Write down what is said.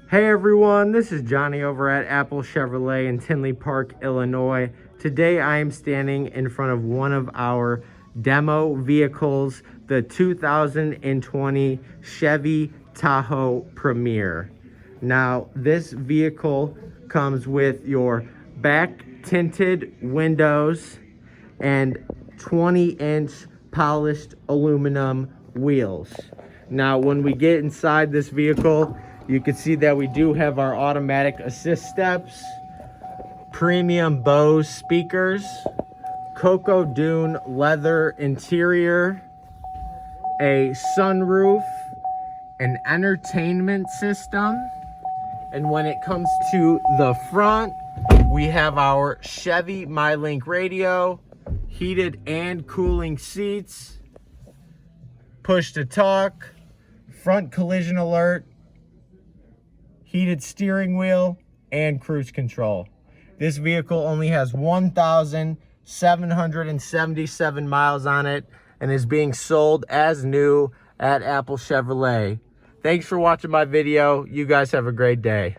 Hey everyone, this is Johnny over at Apple Chevrolet in Tinley Park, Illinois. Today I am standing in front of one of our demo vehicles, the 2020 Chevy Tahoe Premier. Now, this vehicle comes with your back tinted windows and 20-inch polished aluminum wheels. Now, when we get inside this vehicle, you can see that we do have our automatic assist steps, premium Bose speakers, Cocoa Dune leather interior, a sunroof, an entertainment system, and when it comes to the front, we have our Chevy MyLink radio, heated and cooling seats, push to talk, front collision alert, heated steering wheel, and cruise control. This vehicle only has 1,777 miles on it and is being sold as new at Apple Chevrolet. Thanks for watching my video. You guys have a great day.